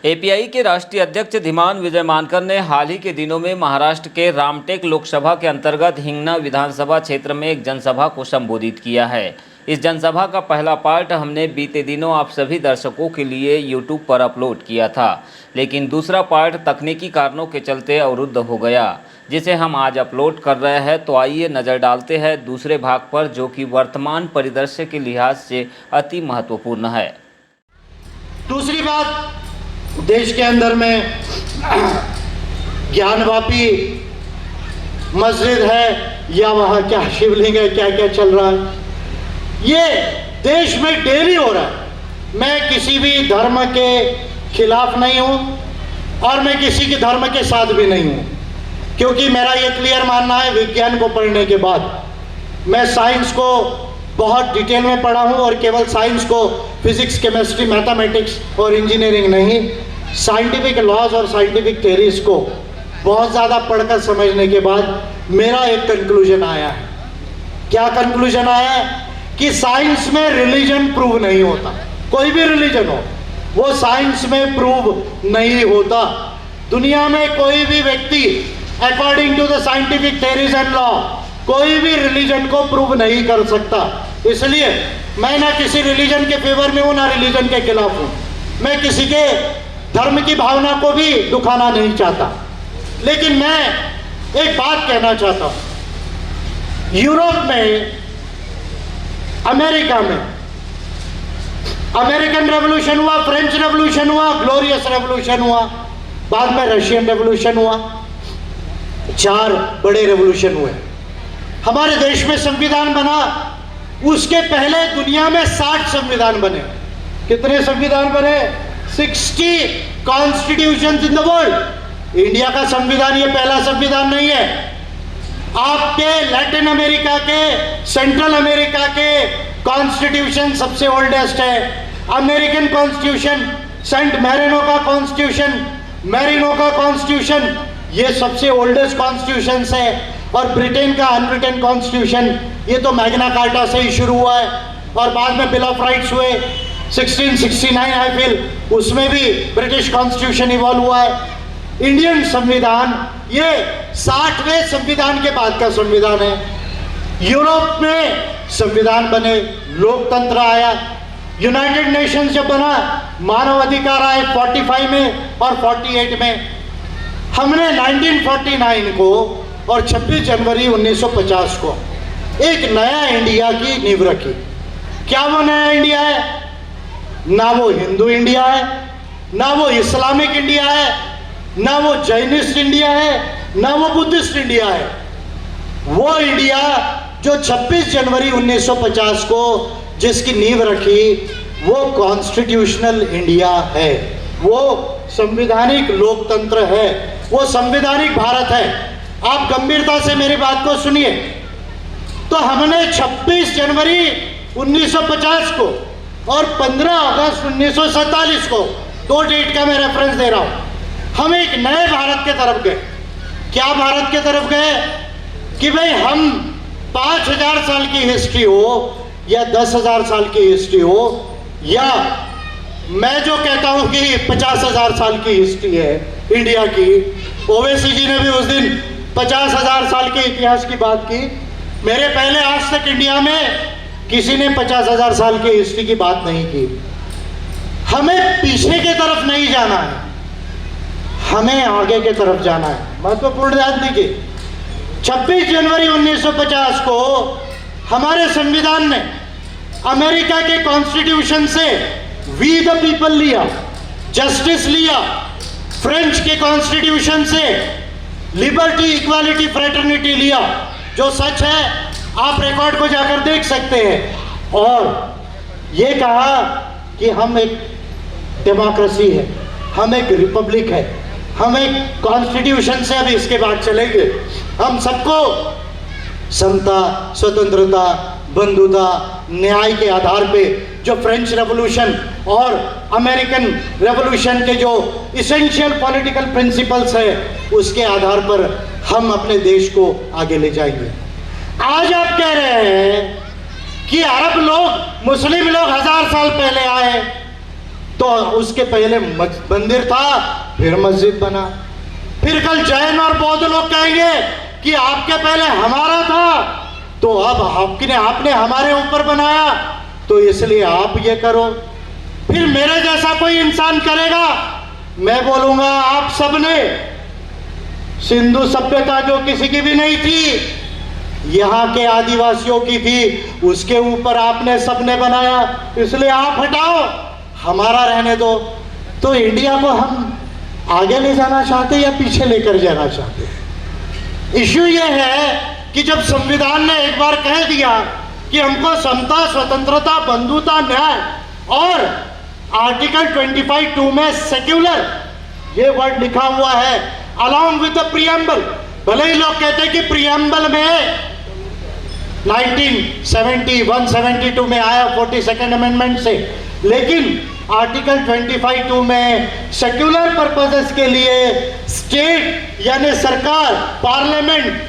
API के राष्ट्रीय अध्यक्ष धीमान विजय मानकर ने हाल ही के दिनों में महाराष्ट्र के रामटेक लोकसभा के अंतर्गत हिंगना विधानसभा क्षेत्र में एक जनसभा को संबोधित किया है। इस जनसभा का पहला पार्ट हमने बीते दिनों आप सभी दर्शकों के लिए यूट्यूब पर अपलोड किया था, लेकिन दूसरा पार्ट तकनीकी कारणों के चलते अवरुद्ध हो गया, जिसे हम आज अपलोड कर रहे हैं। तो आइए नज़र डालते हैं दूसरे भाग पर, जो कि वर्तमान परिदृश्य के लिहाज से अति महत्वपूर्ण है। दूसरी बात, देश के अंदर में ज्ञानवापी मस्जिद है या वहाँ क्या शिवलिंग है, क्या क्या चल रहा है, ये देश में डेली हो रहा है। मैं किसी भी धर्म के खिलाफ नहीं हूँ और मैं किसी के धर्म के साथ भी नहीं हूँ, क्योंकि मेरा ये क्लियर मानना है, विज्ञान को पढ़ने के बाद मैं साइंस को बहुत डिटेल में पढ़ा हूँ, और केवल साइंस को फिजिक्स, केमिस्ट्री, मैथमेटिक्स और इंजीनियरिंग नहीं, साइंटिफिक लॉज और साइंटिफिक थ्योरीज को बहुत ज़्यादा पढ़कर समझने के बाद मेरा एक कंक्लूजन आया है। क्या कंक्लूजन आया है? कि साइंस में रिलीजन प्रूव नहीं होता। कोई भी रिलीजन हो, वो साइंस में प्रूव नहीं होता। दुनिया में कोई भी व्यक्ति according to the scientific theories and law कोई भी रिलीजन को प्रूव नहीं कर सकता। इसलिए मैं ना किसी रिलीजन के फेवर में हूँ, ना रिलीजन के खिलाफ हूँ। मैं किसी के धर्म की भावना को भी दुखाना नहीं चाहता, लेकिन मैं एक बात कहना चाहता हूँ। यूरोप में, अमेरिका में अमेरिकन रेवोल्यूशन हुआ, फ्रेंच रेवोल्यूशन हुआ, ग्लोरियस रेवोल्यूशन हुआ, बाद में रशियन रेवोल्यूशन हुआ, 4 बड़े रेवोल्यूशन हुए। हमारे देश में संविधान बना, उसके पहले दुनिया में 60 संविधान बने। कितने संविधान बने? 60 constitutions in the world. India का संविधान ये पहला संविधान नहीं है। आपके लैटिन अमेरिका के, सेंट्रल अमेरिका के कॉन्स्टिट्यूशन सबसे ओल्डेस्ट है। अमेरिकन कॉन्स्टिट्यूशन, सेंट मैरिनो का कॉन्स्टिट्यूशन, मैरिनो का कॉन्स्टिट्यूशन, ये सबसे ओल्डेस्ट कॉन्स्टिट्यूशन है। और ब्रिटेन का अनरिटन कॉन्स्टिट्यूशन, ये तो मैग्ना कार्टा से ही शुरू हुआ है, और बाद में बिल ऑफ राइट्स हुए 1669 आई फील, उसमें भी ब्रिटिश कॉन्स्टिट्यूशन इवॉल्व हुआ है। इंडियन संविधान ये 60वें संविधान के बाद का संविधान है। यूरोप में संविधान बने, लोकतंत्र आया। यूनाइटेड नेशंस जब बना, मानव अधिकार आए 45 में और 48 में। हमने 1949 को और 26 जनवरी 1950 को एक नया इंडिया की नींव रखी। क्या वो नया इंडिया है? ना वो हिंदू इंडिया है, ना वो इस्लामिक इंडिया है, ना वो जैनिस्ट इंडिया है, ना वो बुद्धिस्ट इंडिया है। वो इंडिया जो 26 जनवरी 1950 को जिसकी नींव रखी, वो कॉन्स्टिट्यूशनल इंडिया है, वो संवैधानिक लोकतंत्र है, वो संवैधानिक भारत है। आप गंभीरता से मेरी बात को सुनिए। तो हमने 26 जनवरी 1950 को और 15 अगस्त 1947 को, 2 डेट का मैं रेफरेंस दे रहा हूं, हम एक नए भारत के तरफ गए। क्या भारत के तरफ गए? कि भाई हम 5000 साल की हिस्ट्री हो या 10,000 साल की हिस्ट्री हो, या मैं जो कहता हूं कि 50,000 साल की हिस्ट्री है इंडिया की। ओवैसी जी ने भी उस दिन 50,000 साल के इतिहास की बात की। मेरे पहले आज तक इंडिया में किसी ने 50,000 साल की हिस्ट्री की बात नहीं की। हमें पीछे की तरफ नहीं जाना है, हमें आगे की तरफ जाना है। महत्वपूर्ण याद लीजिए, 26 जनवरी 1950 को हमारे संविधान ने अमेरिका के कॉन्स्टिट्यूशन से वी द पीपल लिया, जस्टिस लिया। फ्रेंच के कॉन्स्टिट्यूशन से लिबर्टी, इक्वालिटी, फ्रेटर्निटी लिया। जो सच है आप रिकॉर्ड को जाकर देख सकते हैं। और ये कहा कि हम एक डेमोक्रेसी है, हम एक रिपब्लिक है, हम एक कॉन्स्टिट्यूशन से अब इसके बाद चलेंगे। हम सबको समता, स्वतंत्रता, बंधुता, न्याय के आधार पे जो फ्रेंच रेवोल्यूशन और अमेरिकन रेवोल्यूशन के जो इसेंशियल पॉलिटिकल प्रिंसिपल्स है, उसके आधार पर हम अपने देश को आगे ले जाएंगे। आज आप कह रहे हैं कि अरब लोग, मुस्लिम लोग 1000 साल पहले आए, तो उसके पहले मंदिर था, फिर मस्जिद बना। फिर कल जैन और बौद्ध लोग कहेंगे कि आपके पहले हमारा था, तो अब आपने हमारे ऊपर बनाया, तो इसलिए आप ये करो। फिर मेरे जैसा कोई इंसान करेगा, मैं बोलूंगा आप सबने, सिंधु सभ्यता जो किसी की भी नहीं थी, यहाँ के आदिवासियों की थी, उसके ऊपर आपने सबने बनाया, इसलिए आप हटाओ, हमारा रहने दो। तो इंडिया को हम आगे ले जाना चाहते या पीछे लेकर जाना चाहते हैं? इश्यू ये है कि जब संविधान ने एक बार कह दिया कि हमको समता, स्वतंत्रता, बंधुता, न्याय, और आर्टिकल 25(2) में सेक्युलर ये वर्ड लिखा हुआ है, अलॉन्ग विद द प्रीएम्बल। भले ही लोग कहते हैं कि प्रीएम्बल में 172 में आया 42nd अमेंडमेंट से, लेकिन आर्टिकल 25(2) में सेक्युलर पर्पसेस के लिए स्टेट यानी सरकार, पार्लियामेंट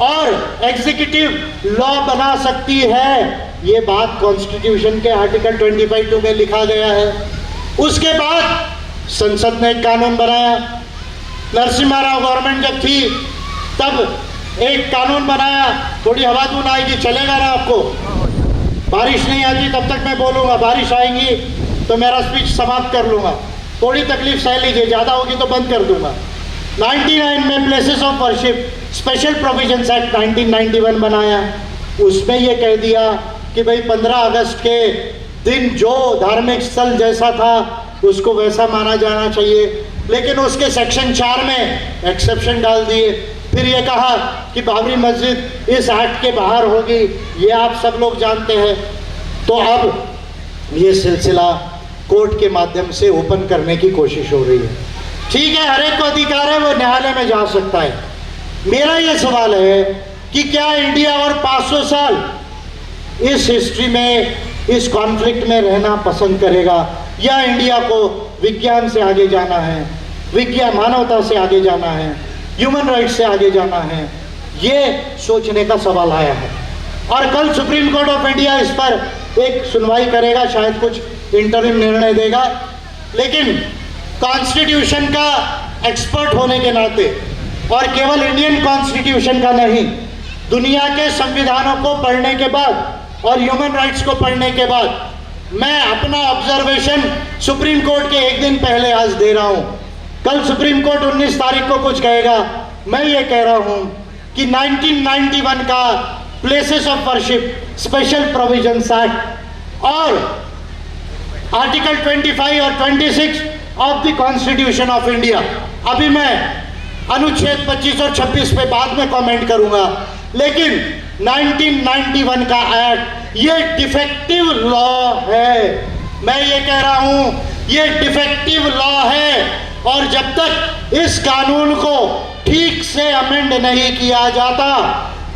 और एग्जीक्यूटिव लॉ बना सकती है। ये बात कॉन्स्टिट्यूशन के आर्टिकल 25(2) में लिखा गया है। उसके बाद संसद ने एक कानून बनाया। नरसिम्हा राव गवर्नमेंट जब थी तब एक कानून बनाया। थोड़ी हवा धूल आएगी, चलेगा ना आपको? बारिश नहीं आती तब तक मैं बोलूँगा, बारिश आएगी तो मेरा स्पीच समाप्त कर लूँगा। थोड़ी तकलीफ सह लीजिए, ज़्यादा होगी तो बंद कर दूँगा। 99 में places of worship special provisions act 1991 बनाया। उसमें ये कह दिया कि भाई 15 अगस्त के दिन जो धार्मिक स्थल जैसा था उसको वैसा माना जाना चाहिए, लेकिन उसके सेक्शन 4 में एक्सेप्शन डाल दिए। फिर ये कहा कि बाबरी मस्जिद इस एक्ट के बाहर होगी, ये आप सब लोग जानते हैं। तो अब ये सिलसिला कोर्ट के माध्यम से ओपन करने की कोशिश हो रही है। ठीक है, हर एक को अधिकार है, वो न्यायालय में जा सकता है। मेरा ये सवाल है कि क्या इंडिया और 500 साल इस हिस्ट्री में, इस कॉन्फ्लिक्ट में रहना पसंद करेगा, या इंडिया को विज्ञान से आगे जाना है, विज्ञान मानवता से आगे जाना है, ह्यूमन राइट्स से आगे जाना है? ये सोचने का सवाल आया है। और कल सुप्रीम कोर्ट ऑफ इंडिया इस पर एक सुनवाई करेगा, शायद कुछ इंटरिम निर्णय देगा। लेकिन कॉन्स्टिट्यूशन का एक्सपर्ट होने के नाते, और केवल इंडियन कॉन्स्टिट्यूशन का नहीं, दुनिया के संविधानों को पढ़ने के बाद और ह्यूमन राइट्स को पढ़ने के बाद, मैं अपना ऑब्जर्वेशन सुप्रीम कोर्ट के एक दिन पहले आज दे रहा हूँ। कल सुप्रीम कोर्ट 19 तारीख को कुछ कहेगा, मैं ये कह रहा हूँ कि 1991 का places of worship special provisions act और आर्टिकल 25 और 26 of the constitution of India, अभी मैं अनुच्छेद 25 और 26 पे बाद में कमेंट करूंगा, लेकिन 1991 का एक्ट ये डिफेक्टिव लॉ है। मैं ये कह रहा हूँ ये डिफेक्टिव लॉ है, और जब तक इस कानून को ठीक से अमेंड नहीं किया जाता,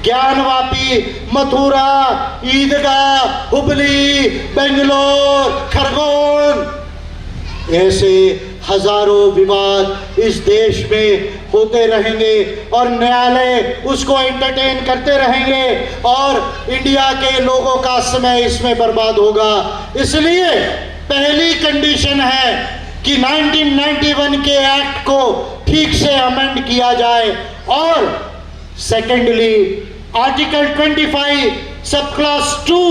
ज्ञानवापी, मथुरा, ईदगाह, हुबली, बेंगलोर, खरगोन, ऐसे हजारों विवाद इस देश में होते रहेंगे और न्यायालय उसको एंटरटेन करते रहेंगे और इंडिया के लोगों का समय इसमें बर्बाद होगा। इसलिए पहली कंडीशन है कि 1991 के एक्ट को ठीक से अमेंड किया जाए, और secondly article 25 sub clause 2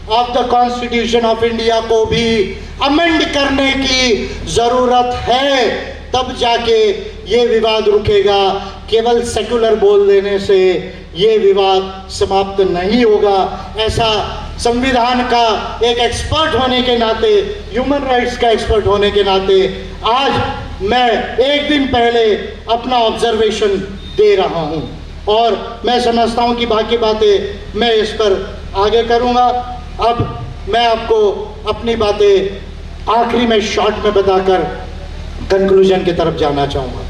of the constitution of India को भी अमेंड करने की जरूरत है, तब जाके ये विवाद रुकेगा। केवल सेकुलर बोल देने से ये विवाद समाप्त नहीं होगा। ऐसा संविधान का एक एक्सपर्ट होने के नाते, ह्यूमन राइट्स का एक्सपर्ट होने के नाते, आज मैं एक दिन पहले अपना ऑब्जर्वेशन दे रहा हूं, और मैं समझता हूं कि बाकी बातें मैं इस पर आगे करूंगा। अब मैं आपको अपनी बातें आखिरी में शॉर्ट में बताकर कंक्लूजन की तरफ जाना चाहूँगा।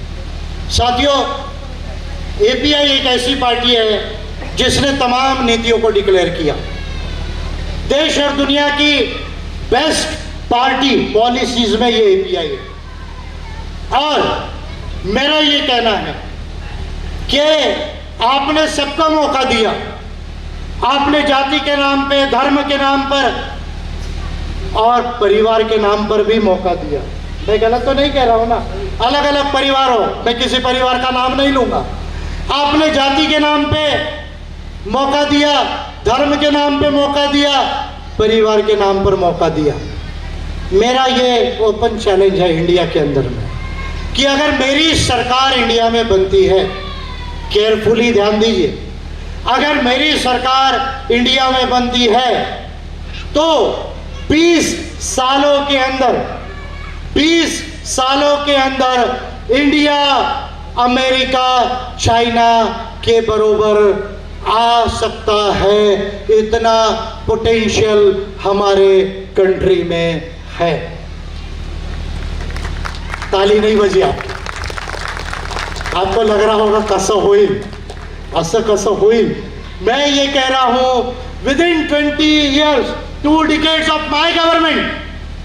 साथियों, एपीआई एक ऐसी पार्टी है जिसने तमाम नीतियों को डिक्लेयर किया। देश और दुनिया की बेस्ट पार्टी पॉलिसीज में ये एपीआई है, और मेरा ये कहना है कि आपने सबका मौका दिया। आपने जाति के नाम पे, धर्म के नाम पर और परिवार के नाम पर भी मौका दिया। मैं गलत तो नहीं कह रहा हूँ ना? अलग अलग परिवार हो, मैं किसी परिवार का नाम नहीं लूँगा। आपने जाति के नाम पे मौका दिया, धर्म के नाम पे मौका दिया, परिवार के नाम पर मौका दिया। मेरा ये ओपन चैलेंज है इंडिया के अंदर में कि अगर मेरी सरकार इंडिया में बनती है, केयरफुली ध्यान दीजिए, अगर मेरी सरकार इंडिया में बनती है तो 20 सालों के अंदर इंडिया अमेरिका चाइना के बरोबर आ सकता है। इतना पोटेंशियल हमारे कंट्री में है। ताली नहीं बजी आपको लग रहा होगा कसं होईल, असं कसं होईल। मैं ये कह रहा हूं within 20 years, 2 decades of my government,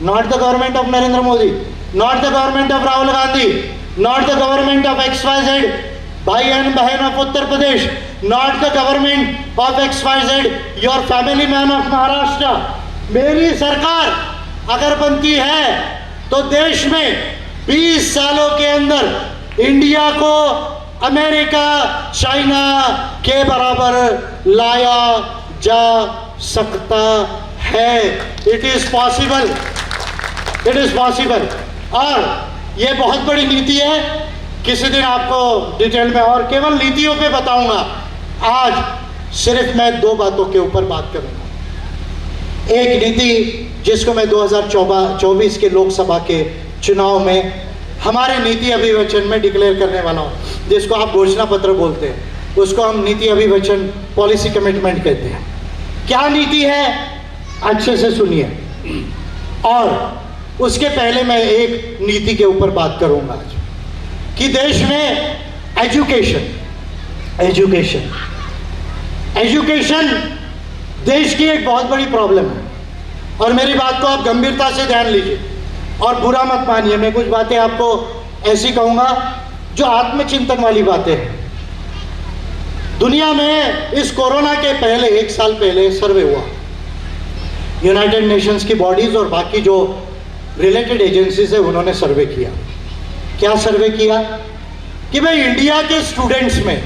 not the government of Narendra Modi, not the government of Rahul Gandhi, not the government of XYZ भाई एंड बहन of Uttar Pradesh, not the government of XYZ, your family man of Maharashtra. मेरी सरकार अगर बनती है तो देश में 20 सालों के अंदर इंडिया को अमेरिका चाइना के बराबर लाया जा सकता है। It is possible, it is possible. और ये बहुत बड़ी नीति है, किसी दिन आपको डिटेल में और केवल नीतियों पे बताऊंगा। आज सिर्फ मैं 2 बातों के ऊपर बात करूंगा। एक नीति जिसको मैं 2024 के लोकसभा के चुनाव में हमारे नीति अभिवचन में डिक्लेयर करने वाला हूं, जिसको आप घोषणा पत्र बोलते हैं, उसको हम नीति अभिवचन पॉलिसी कमिटमेंट कहते हैं। क्या नीति है, अच्छे से सुनिए। और उसके पहले मैं एक नीति के ऊपर बात करूंगा आज कि देश में एजुकेशन देश की एक बहुत बड़ी प्रॉब्लम है। और मेरी बात को आप गंभीरता से ध्यान लीजिए और बुरा मत मानिए। मैं कुछ बातें आपको ऐसी कहूंगा जो आत्मचिंतन वाली बातें हैं। दुनिया में इस कोरोना के पहले 1 साल पहले सर्वे हुआ, यूनाइटेड नेशंस की बॉडीज और बाकी जो रिलेटेड एजेंसीज है उन्होंने सर्वे किया। क्या सर्वे किया कि भाई इंडिया के स्टूडेंट्स में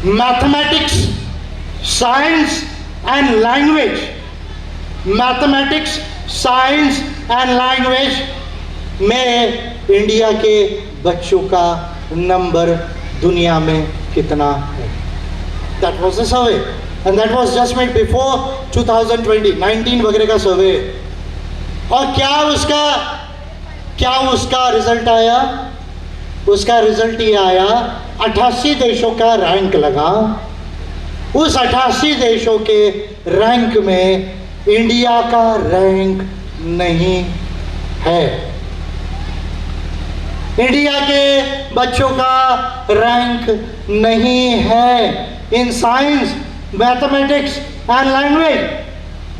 mathematics, science and language, mathematics, science and language में इंडिया के बच्चों का नंबर दुनिया में कितना है। That was the survey and that was just made before 2019 वगैरह का सर्वे। और क्या उसका रिजल्ट आया? उसका रिजल्ट ये आया, 88 देशों का रैंक लगा। उस 88 देशों के रैंक में इंडिया का रैंक नहीं है। इंडिया के बच्चों का रैंक नहीं है in science, mathematics and language.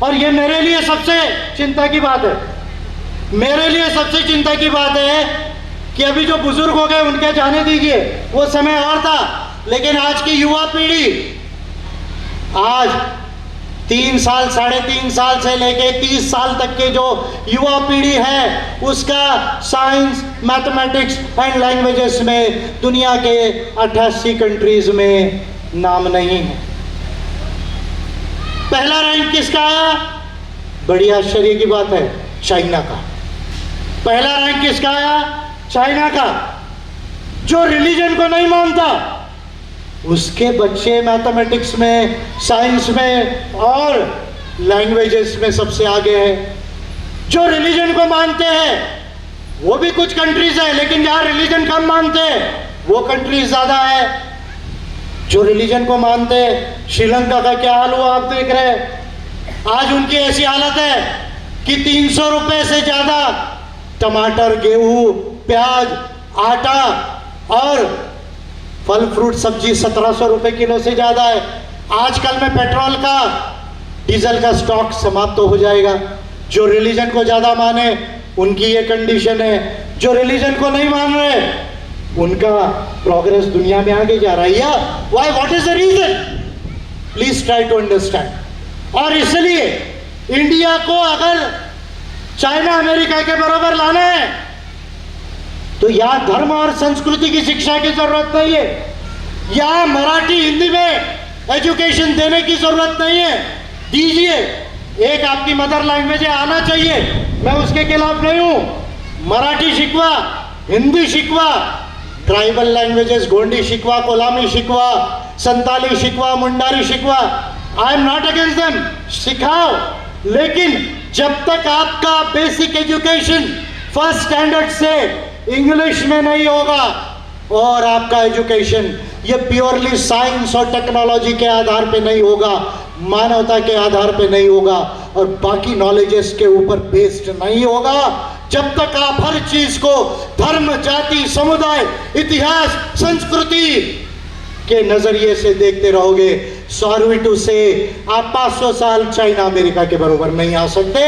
और ये मेरे लिए सबसे चिंता की बात है। मेरे लिए सबसे चिंता की बात है कि अभी जो बुजुर्ग हो गए उनके जाने दीजिए, वो समय और था। लेकिन आज की युवा पीढ़ी, आज 3 साल, 3.5 साल से लेके 30 साल तक के जो युवा पीढ़ी है, उसका साइंस, मैथमेटिक्स एंड लैंग्वेजेस में दुनिया के 88 कंट्रीज में नाम नहीं है। पहला रैंक किसका आया? बड़ी आश्चर्य की बात है, चाइना का। पहला रैंक किसका आया? चाइना का, जो रिलीजन को नहीं मानता। उसके बच्चे मैथमेटिक्स में, साइंस में और लैंग्वेजेस में सबसे आगे हैं। जो रिलीजन को मानते हैं वो भी कुछ कंट्रीज है, लेकिन जहां रिलीजन कम मानते हैं वो कंट्रीज ज्यादा है। जो रिलीजन को मानते हैं, श्रीलंका का क्या हाल हुआ आप देख रहे हैं। आज उनकी ऐसी हालत है कि 300 रुपए से ज्यादा टमाटर, गेहूं, प्याज, आटा और फल फ्रूट सब्जी 1700 रुपए किलो से ज्यादा है। आजकल में पेट्रोल का, डीजल का स्टॉक समाप्त तो हो जाएगा। जो रिलीजन को ज्यादा माने उनकी ये कंडीशन है, जो रिलीजन को नहीं मान रहे उनका प्रोग्रेस दुनिया में आगे जा रहा है। या why, what is the reason? Please try to understand. और इसलिए इंडिया को अगर चाइना अमेरिका के बराबर लाना है तो यहां धर्म और संस्कृति की शिक्षा की जरूरत नहीं है, यहां मराठी हिंदी में एजुकेशन देने की जरूरत नहीं है। दीजिए, एक आपकी मदर लैंग्वेज आना चाहिए, मैं उसके खिलाफ नहीं हूं। मराठी शिकवा, हिंदी शिकवा, ट्राइबल लैंग्वेजेस गोंडी शिकवा, कोलामी शिकवा, संताली शिकवा, मुंडारी शिकवा, I am not against them, सिखाओ। लेकिन जब तक आपका बेसिक एजुकेशन फर्स्ट स्टैंडर्ड से इंग्लिश में नहीं होगा और आपका एजुकेशन ये प्योरली साइंस और टेक्नोलॉजी के आधार पे नहीं होगा, मानवता के आधार पे नहीं होगा और बाकी नॉलेजेस के ऊपर बेस्ड नहीं होगा, जब तक आप हर चीज को धर्म, जाति, समुदाय, इतिहास, संस्कृति के नजरिए से देखते रहोगे, सॉरी टू से आप 500 साल चाइना अमेरिका के बराबर नहीं आ सकते।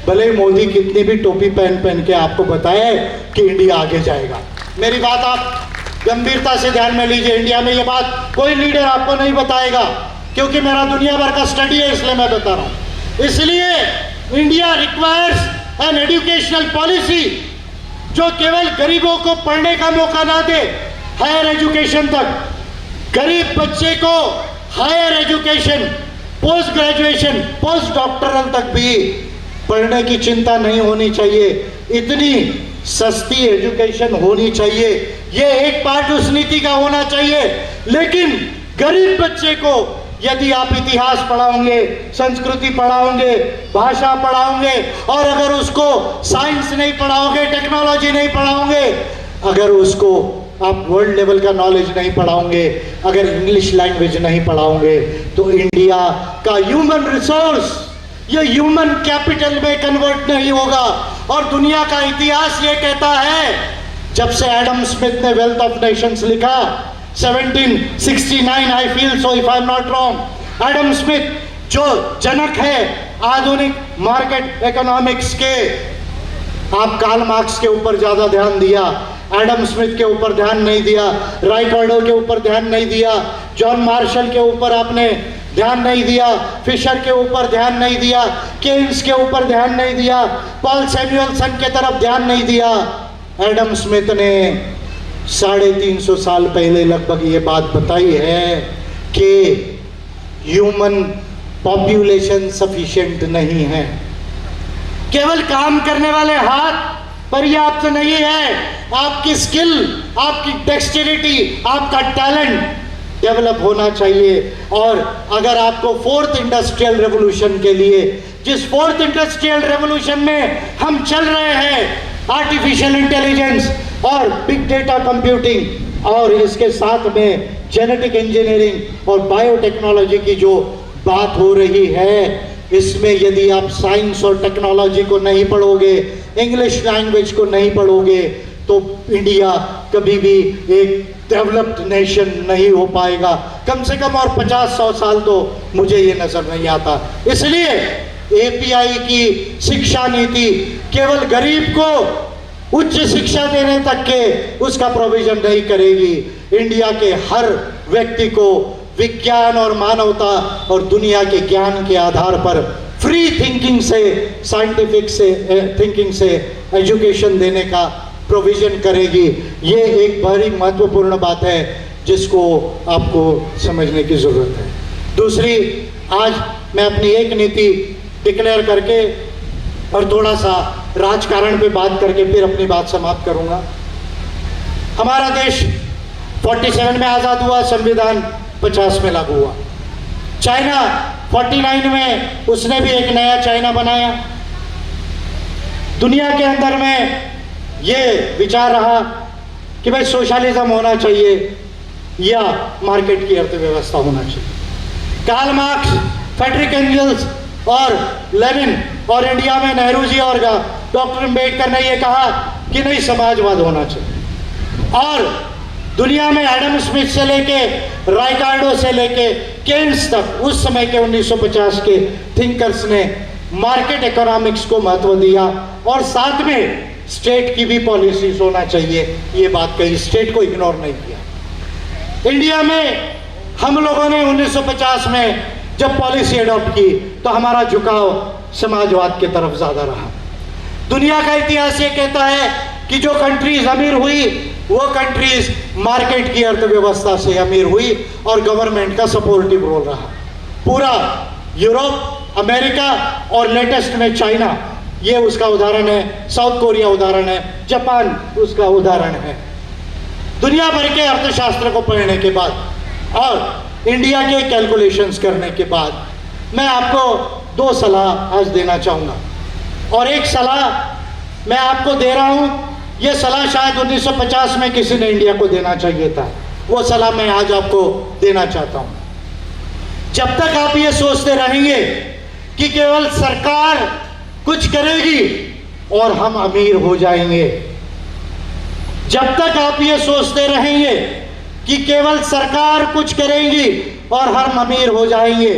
भले मोदी कितनी भी टोपी पहन के आपको बताए कि इंडिया आगे जाएगा। मेरी बात आप गंभीरता से ध्यान में लीजिए। इंडिया में ये बात कोई लीडर आपको नहीं बताएगा, क्योंकि मेरा दुनिया भर का स्टडी है, इसलिए मैं बता रहा हूं। इसलिए India requires an educational policy जो केवल गरीबों को पढ़ने का मौका ना दे, हायर एजुकेशन तक, गरीब बच्चे को higher education, post graduation, post doctoral तक भी पढ़ने की चिंता नहीं होनी चाहिए, इतनी सस्ती एजुकेशन होनी चाहिए। ये एक पार्ट उस नीति का होना चाहिए। लेकिन गरीब बच्चे को यदि आप इतिहास पढ़ाओगे, संस्कृति पढ़ाओगे, भाषा पढ़ाओगे और अगर उसको साइंस नहीं पढ़ाओगे, टेक्नोलॉजी नहीं पढ़ाओगे, अगर उसको आप वर्ल्ड लेवल का नॉलेज नहीं पढ़ाओगे, अगर इंग्लिश लैंग्वेज नहीं पढ़ाओगे, तो इंडिया का ह्यूमन रिसोर्स ये ह्यूमन कैपिटल में कन्वर्ट नहीं होगा। और दुनिया का इतिहास ये कहता है, जब से एडम स्मिथ ने वेल्थ ऑफ नेशंस लिखा 1769, I feel so if I am not wrong, Adam Smith जो जनक है आधुनिक मार्केट इकोनॉमिक्स के, आप कार्ल मार्क्स के ऊपर ज्यादा ध्यान दिया, एडम स्मिथ के ऊपर ध्यान नहीं दिया, राइकार्डो के ऊपर ध्यान नहीं दिया, जॉन मार्शल के ऊपर आपने ध्यान नहीं दिया, फिशर के ऊपर ध्यान नहीं दिया, केन्स के ऊपर ध्यान नहीं दिया, पॉल सैमुअलसन के तरफ ध्यान नहीं दिया। एडम स्मिथ ने 350 साल पहले लगभग ये बात बताई है कि ह्यूमन पॉपुलेशन सफिशिएंट नहीं है, केवल काम करने वाले हाथ पर्याप्त नहीं है, आपकी स्किल, आपकी डेक्सटेरिटी, आपका टैलेंट डेवलप होना चाहिए। और अगर आपको फोर्थ इंडस्ट्रियल रेवोल्यूशन के लिए, जिस फोर्थ इंडस्ट्रियल रेवोल्यूशन में हम चल रहे हैं, आर्टिफिशियल इंटेलिजेंस और बिग डेटा कंप्यूटिंग और इसके साथ में जेनेटिक इंजीनियरिंग और बायोटेक्नोलॉजी की जो बात हो रही है, इसमें यदि आप साइंस और टेक्नोलॉजी को नहीं पढ़ोगे, इंग्लिश लैंग्वेज को नहीं पढ़ोगे, तो इंडिया कभी भी एक डेवलप्ड नेशन नहीं हो पाएगा। कम से कम और 50-100 साल तो मुझे ये नजर नहीं आता। इसलिए एपीआई की शिक्षा नीति केवल गरीब को उच्च शिक्षा देने तक के उसका प्रोविजन नहीं करेगी, इंडिया के हर व्यक्ति को विज्ञान और मानवता और दुनिया के ज्ञान के आधार पर फ्री थिंकिंग से, साइंटिफिक से थिंकिंग से एजुकेशन देने का प्रोविजन करेगी। ये एक बड़ी महत्वपूर्ण बात है जिसको आपको समझने की ज़रूरत है। दूसरी, आज मैं अपनी एक नीति डिक्लेयर करके और थोड़ा सा राजकारण पे बात करके फिर अपनी बात समाप्त करूंगा। हमारा देश 47 में आज़ाद हुआ, संविधान 50 में लागू हुआ। चाइना 49 में उसने भी एक नया चाइना बनाया। दुनिया के अंदर में ये विचार रहा कि भाई सोशलिज्म होना चाहिए या मार्केट की अर्थव्यवस्था होना चाहिए। कार्ल मार्क्स, फ्रेडरिक एंजल्स और लेनिन और इंडिया में नेहरू जी और डॉक्टर अम्बेडकर ने यह कहा कि नहीं, समाजवाद होना चाहिए। और दुनिया में एडम स्मिथ से लेके राइकार्डो से लेके केन्स तक उस समय के 1950 के थिंकर्स ने मार्केट इकोनॉमिक्स को महत्व दिया और साथ में स्टेट की भी पॉलिसीज होना चाहिए, ये बात कही, स्टेट को इग्नोर नहीं किया। इंडिया में हम लोगों ने 1950 में जब पॉलिसी अडॉप्ट की तो हमारा झुकाव समाजवाद की तरफ ज़्यादा रहा। दुनिया का इतिहास ये कहता है कि जो कंट्रीज अमीर हुई वो कंट्रीज मार्केट की अर्थव्यवस्था से अमीर हुई और गवर्नमेंट का सपोर्टिव रोल रहा। पूरा यूरोप, अमेरिका और लेटेस्ट में चाइना, ये उसका उदाहरण है। साउथ कोरिया उदाहरण है, जापान उसका उदाहरण है। दुनिया भर के अर्थशास्त्र को पढ़ने के बाद और इंडिया के कैलकुलेशंस करने के बाद मैं आपको 2 सलाह आज देना चाहूँगा। और एक सलाह मैं आपको दे रहा हूँ, ये सलाह शायद 1950 में किसी ने इंडिया को देना चाहिए था, वो सलाह मैं आज आपको देना चाहता हूँ। जब तक आप ये सोचते रहेंगे कि केवल सरकार कुछ करेगी और हम अमीर हो जाएंगे, जब तक आप ये सोचते रहेंगे कि केवल सरकार कुछ करेगी और हम अमीर हो जाएंगे,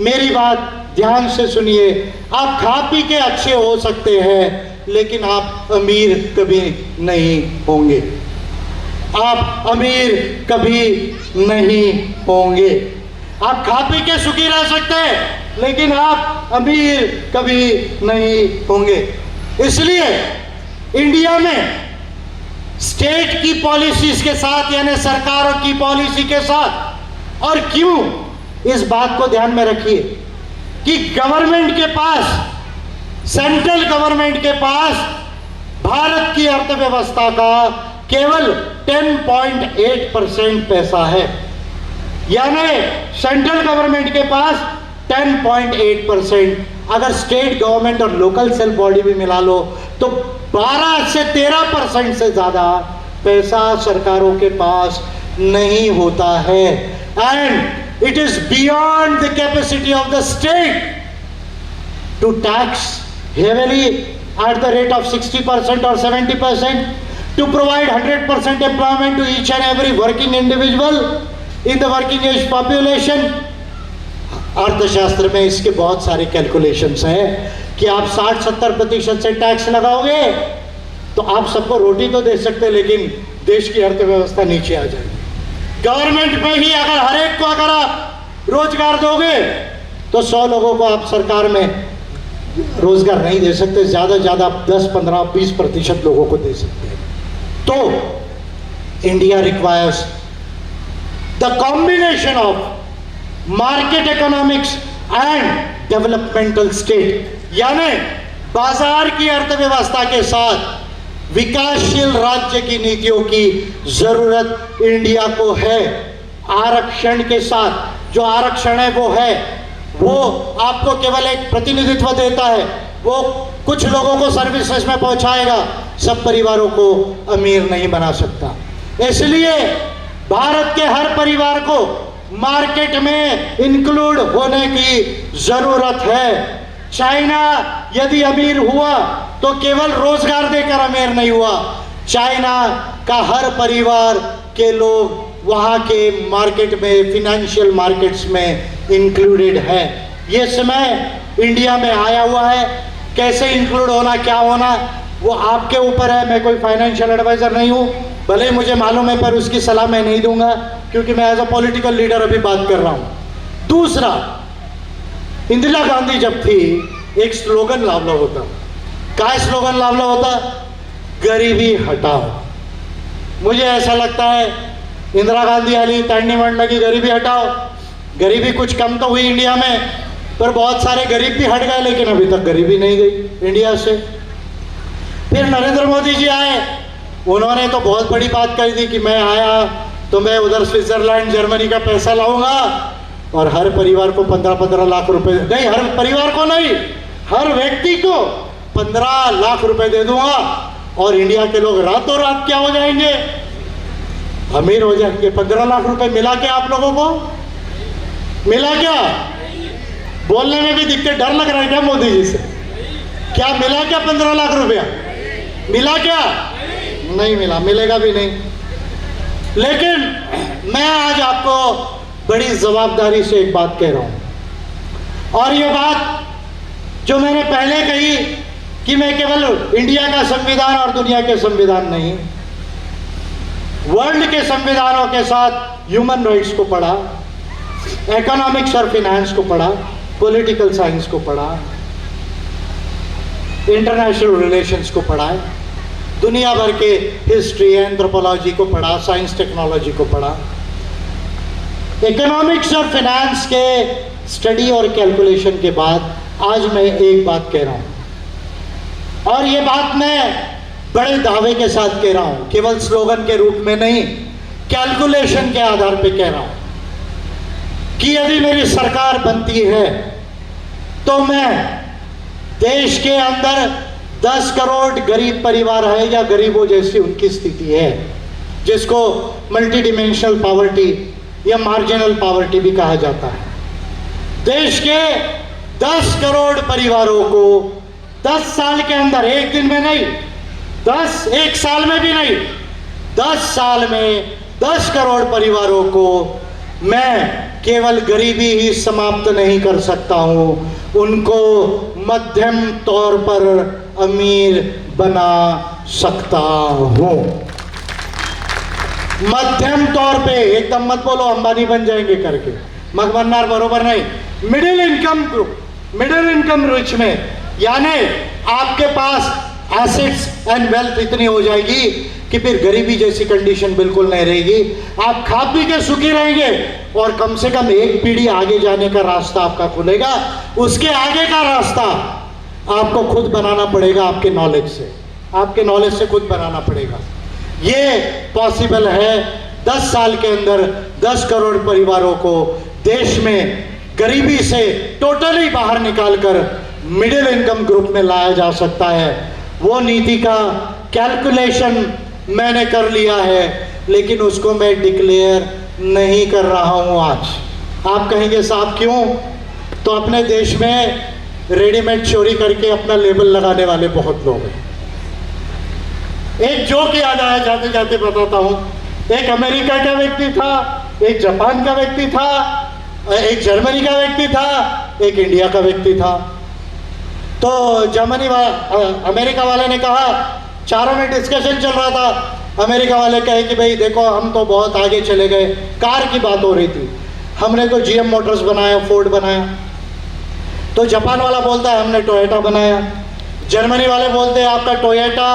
मेरी बात ध्यान से सुनिए। आप खा पी के अच्छे हो सकते हैं लेकिन आप अमीर कभी नहीं होंगे। आप अमीर कभी नहीं होंगे। आप खा पी के सुखी रह सकते हैं लेकिन आप अमीर कभी नहीं होंगे। इसलिए इंडिया में स्टेट की पॉलिसीज के साथ, यानी सरकारों की पॉलिसी के साथ, और क्यों, इस बात को ध्यान में रखिए कि गवर्नमेंट के पास, सेंट्रल गवर्नमेंट के पास भारत की अर्थव्यवस्था का केवल 10.8% पैसा है। यानी सेंट्रल गवर्नमेंट के पास 10.8%, अगर स्टेट गवर्नमेंट और लोकल सेल्फ बॉडी भी मिला लो तो 12 से 13% से ज़्यादा पैसा सरकारों के पास नहीं होता है। And it is beyond the capacity of the state to tax heavily at the rate of 60% or 70%, to provide 100% employment to each and every working individual in the working age population। अर्थशास्त्र में इसके बहुत सारे calculations हैं कि आप 60-70% से tax लगाओगे तो आप सबको रोटी तो दे सकते हैं लेकिन देश की अर्थव्यवस्था नीचे आ जाएगी। गवर्नमेंट में ही अगर हर एक को अगर आप रोजगार दोगे तो 100 लोगों को आप सरकार में रोजगार नहीं दे सकते, ज़्यादा से ज़्यादा 10, 15, 20% लोगों को दे सकते हैं। तो India requires the combination of market economics and developmental state, यानी बाजार की अर्थव्यवस्था के साथ विकासशील राज्य की नीतियों की जरूरत इंडिया को है। आरक्षण के साथ जो आरक्षण है वो आपको केवल एक प्रतिनिधित्व देता है, वो कुछ लोगों को सर्विसेज में पहुंचाएगा, सब परिवारों को अमीर नहीं बना सकता। इसलिए भारत के हर परिवार को मार्केट में इंक्लूड होने की जरूरत है। चाइना यदि अमीर हुआ तो केवल रोजगार देकर अमीर नहीं हुआ, चाइना का हर परिवार के लोग वहाँ के मार्केट में, फिनेंशियल मार्केट्स में इंक्लूडेड है। ये समय इंडिया में आया हुआ है, कैसे इंक्लूड होना, क्या होना, वो आपके ऊपर है। मैं कोई फाइनेंशियल एडवाइज़र नहीं हूँ, भले ही मुझे मालूम है, पर उसकी सलाह मैं नहीं दूंगा क्योंकि मैं एज अ पॉलिटिकल लीडर अभी बात कर रहा हूँ। दूसरा, इंदिरा गांधी जब थी एक स्लोगन लावला होता। क्या स्लोगन लावला होता? गरीबी हटाओ। मुझे ऐसा लगता है इंदिरा गांधी आली ताड़नी मंडला की गरीबी हटाओ, गरीबी कुछ कम तो हुई इंडिया में, पर बहुत सारे गरीब भी हट गए लेकिन अभी तक गरीबी नहीं गई इंडिया से। फिर नरेंद्र मोदी जी आए, उन्होंने तो बहुत बड़ी बात कही थी कि मैं आया तो मैं उधर स्विट्जरलैंड, जर्मनी का पैसा लाऊंगा और हर परिवार को 15-15 लाख रुपए, नहीं हर परिवार को नहीं, हर व्यक्ति को 15 लाख रुपए दे दूंगा और इंडिया के लोग रातों रात क्या हो जाएंगे? अमीर हो जाएंगे। 15 लाख रुपए मिला क्या आप लोगों को? मिला क्या? बोलने में भी दिक्कत, डर लग रहा है क्या मोदी जी से? क्या मिला क्या 15 लाख रुपया? मिला क्या? नहीं मिला, मिलेगा भी नहीं। लेकिन मैं आज आपको बड़ी जवाबदारी से एक बात कह रहा हूं, और ये बात जो मैंने पहले कही कि मैं केवल इंडिया का संविधान और दुनिया के संविधान नहीं, वर्ल्ड के संविधानों के साथ ह्यूमन राइट्स को पढ़ा, इकोनॉमिक्स और फिनेंस को पढ़ा, पॉलिटिकल साइंस को पढ़ा, इंटरनेशनल रिलेशंस को पढ़ा है, दुनिया भर के हिस्ट्री एंथ्रोपोलॉजी को पढ़ा, साइंस टेक्नोलॉजी को पढ़ा। इकोनॉमिक्स और फिनेंस के स्टडी और कैलकुलेशन के बाद आज मैं एक बात कह रहा हूँ, और ये बात मैं बड़े दावे के साथ कह रहा हूँ, केवल स्लोगन के रूप में नहीं, कैलकुलेशन के आधार पे कह रहा हूँ कि यदि मेरी सरकार बनती है तो मैं देश के अंदर 10 करोड़ गरीब परिवार है या गरीबों जैसी उनकी स्थिति है, जिसको मल्टी डिमेंशनल पॉवर्टी या मार्जिनल पॉवर्टी भी कहा जाता है, देश के 10 करोड़ परिवारों को 10 साल के अंदर, एक दिन में नहीं, एक साल में भी नहीं, 10 साल में 10 करोड़ परिवारों को मैं केवल गरीबी ही समाप्त नहीं कर सकता हूं, उनको मध्यम तौर पर अमीर बना सकता हूं। मध्यम तौर पे, एकदम मत बोलो अंबानी बन जाएंगे करके, मग बनना बरोबर नहीं, middle income group, middle income rich में, यानी आपके पास एसेट्स एंड वेल्थ इतनी हो जाएगी कि फिर गरीबी जैसी कंडीशन बिल्कुल नहीं रहेगी, आप खा पी के सुखी रहेंगे और कम से कम एक पीढ़ी आगे जाने का रास्ता आपका खुलेगा। उसके आगे का रास्ता आपको खुद बनाना पड़ेगा, आपके नॉलेज से, आपके नॉलेज से खुद बनाना पड़ेगा। ये पॉसिबल है 10 साल के अंदर 10 करोड़ परिवारों को देश में गरीबी से टोटली बाहर निकालकर मिडिल इनकम ग्रुप में लाया जा सकता है। वो नीति का कैलकुलेशन मैंने कर लिया है, लेकिन उसको मैं डिक्लेयर नहीं कर रहा हूं आज। आप कहेंगे साहब क्यों? तो अपने देश में रेडीमेड चोरी करके अपना लेबल लगाने वाले बहुत लोग हैं। एक जोक याद आया जाते जाते बताता हूं। एक अमेरिका का व्यक्ति था, एक जापान का व्यक्ति था, एक जर्मनी का व्यक्ति था, एक इंडिया का व्यक्ति था। तो अमेरिका वाले ने कहा, चारों में डिस्कशन चल रहा था, अमेरिका वाले कहे कि भाई देखो हम तो बहुत आगे चले गए, कार की बात हो रही थी, हमने तो जीएम मोटर्स बनाया, फोर्ड बनाया। तो जापान वाला बोलता है हमने टोयोटा बनाया, जर्मनी वाले बोलते हैं आपका टोयोटा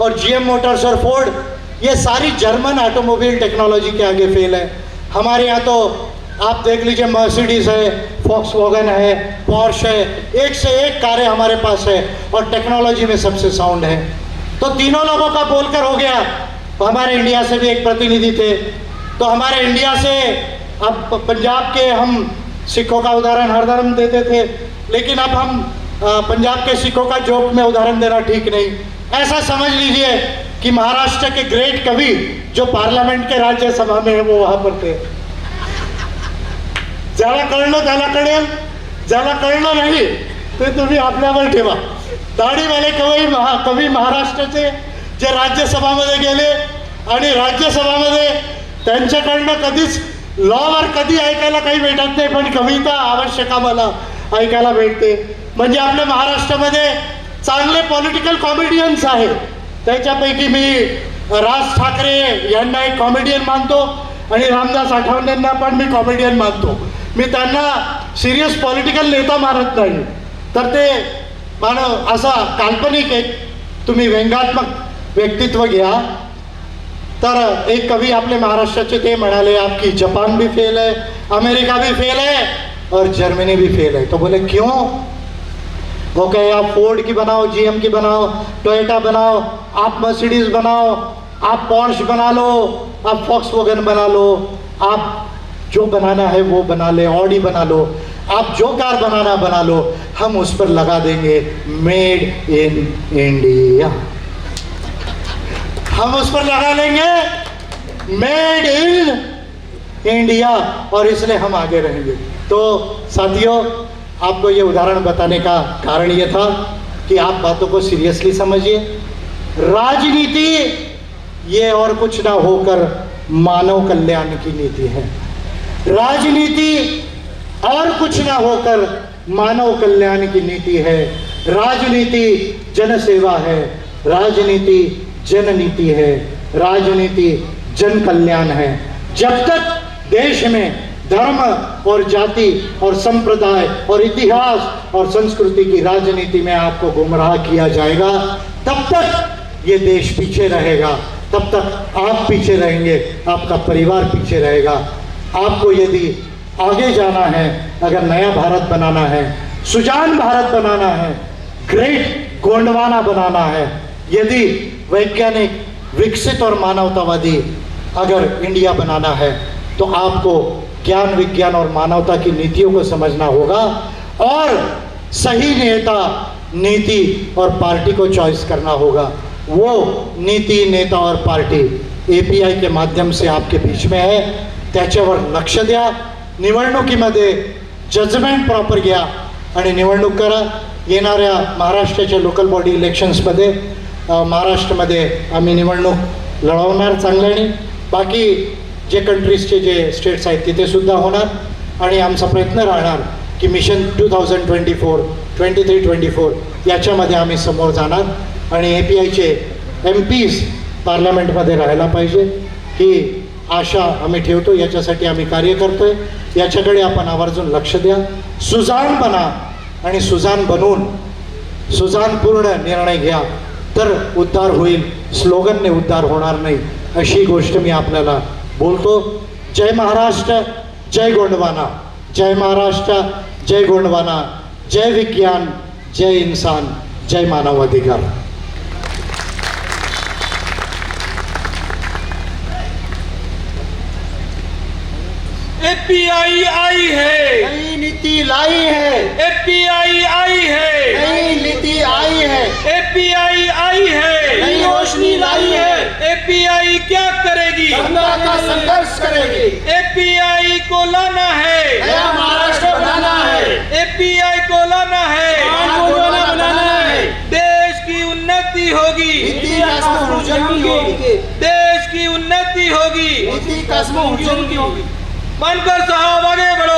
और जीएम मोटर्स और फोर्ड ये सारी जर्मन ऑटोमोबाइल टेक्नोलॉजी के आगे फेल है। हमारे यहाँ तो आप देख लीजिए मर्सिडीज है, फॉक्सवैगन है, पोर्श है, एक से एक कारें हमारे पास है और टेक्नोलॉजी में सबसे साउंड है। तो तीनों लोगों का बोलकर हो गया। तो हमारे इंडिया से भी एक प्रतिनिधि थे, तो हमारे इंडिया से, अब पंजाब के हम सिखों का उदाहरण हर धर्म देते थे, लेकिन अब हम पंजाब के सिखों का जोक में उदाहरण देना ठीक नहीं। ऐसा समझ लीजिए कि महाराष्ट्र के ग्रेट कवि जो पार्लियामेंट के राज्यसभा में है वो वहां पर थे। ज्यादा कळलं त्याला कळेल, ज्याला कळलं नाही ते तुम्ही आपल्यावर ठेवा। दाढीवाले कवी महाराष्ट्राचे जे राज्यसभामध्ये गेले आणि राज्यसभामध्ये त्यांच्याकडनं कधीच लॉवर कधी ऐकायला काही भेटत नाही, पण कविता आवश्यक आम्हाला ऐकायला भेटते। म्हणजे आपल्या महाराष्ट्रामध्ये चांगले पॉलिटिकल कॉमेडियन्स आहेत, त्याच्यापैकी मी राज ठाकरे यांना एक कॉमेडियन मानतो आणि रामदास आठवलेंना पण मी कॉमेडियन मानतो। मी त्यांना सिरियस पॉलिटिकल नेता मानत नाही, तर ते मानव असा काल्पनिक एक तुम्ही व्यंगात्मक व्यक्तित्व घ्या। तर एक कवी आपले महाराष्ट्राचे ते म्हणाले आपकी जापान भी फेल है, अमेरिका भी फेल है और जर्मनी भी फेल है। तो बोले क्यों? वो कहे आप फोर्ड की बनाओ, जीएम की बनाओ, टोयोटा बनाओ, आप मर्सिडीज बनाओ, आप पोर्श बना लो, आप फॉक्सवैगन बना लो, आप जो बनाना है वो बना ले, ऑडी बना लो, आप जो कार बनाना बना लो, हम उस पर लगा देंगे मेड इन इंडिया। हम उस पर लगा लेंगे मेड इन इंडिया और इसलिए हम आगे रहेंगे। तो साथियों, आपको ये उदाहरण बताने का कारण ये था कि आप बातों को सीरियसली समझिए। राजनीति ये और कुछ ना होकर मानव कल्याण की नीति है। राजनीति और कुछ ना होकर मानव कल्याण की नीति है। राजनीति जन सेवा है, राजनीति जननीति है, राजनीति जन कल्याण है। जब तक देश में धर्म और जाति और संप्रदाय और इतिहास और संस्कृति की राजनीति में आपको गुमराह किया जाएगा, तब तक ये देश पीछे रहेगा, तब तक आप पीछे रहेंगे, आपका परिवार पीछे रहेगा। आपको यदि आगे जाना है, अगर नया भारत बनाना है, सुजान भारत बनाना है, ग्रेट गोंडवाना बनाना है, यदि वैज्ञानिक विकसित और मानवतावादी अगर इंडिया बनाना है, तो आपको ज्ञान विज्ञान और मानवता की नीतियों को समझना होगा और सही नेता नीति और पार्टी को चॉइस करना होगा। वो नीति नेता और पार्टी API के माध्यम से आपके बीच में आहे, त्याच्यावर लक्ष द्या। निवडणुकीमध्ये जजमेंट प्रॉपर घ्या आणि निवडणूक करा। येणाऱ्या महाराष्ट्राच्या लोकल बॉडी इलेक्शन्समध्ये महाराष्ट्रामध्ये आम्ही निवडणूक लढवणार चांगल्याने। बाकी जे कंट्रीजचे जे स्टेट्स आहेत तिथे सुद्धा होणार आणि आमचा प्रयत्न राहणार की मिशन 2024 23-24 याच्यामध्ये आम्ही समोर जाणार आणि APIचे MPs पार्लमेंटमध्ये राहायला पाहिजे ही आशा आम्ही ठेवतो। याच्यासाठी आम्ही कार्य करतोय, याच्याकडे आपण आवर्जून लक्ष द्या। सुजान बना आणि सुजान बनून सुजानपूर्ण निर्णय घ्या, तर उद्धार होईल, स्लोगनने उद्धार होणार नाही, अशी गोष्ट मी आपल्याला बोलतो। जय महाराष्ट्र, जय गोंडवाना, जय महाराष्ट्र, जय गोंडवाना, जय विज्ञान, जय इंसान, जय मानवाधिकार। API आई है, नई नीति लाई है, API आई है, नई नीति आई है, API आई है, नई रोशनी लाई है, API क्या करेगी? गंगा का संघर्ष करेगी, API को लाना है, नया महाराष्ट्र बनाना है, API को लाना है, गोंडवाना बनाना है, देश की उन्नति होगी, नीति कस्मोर्जन की होगी, देश की उन्नति होगी। नीति कस्मोर्जन की होगी। बनकर साहब आगे बढ़ो।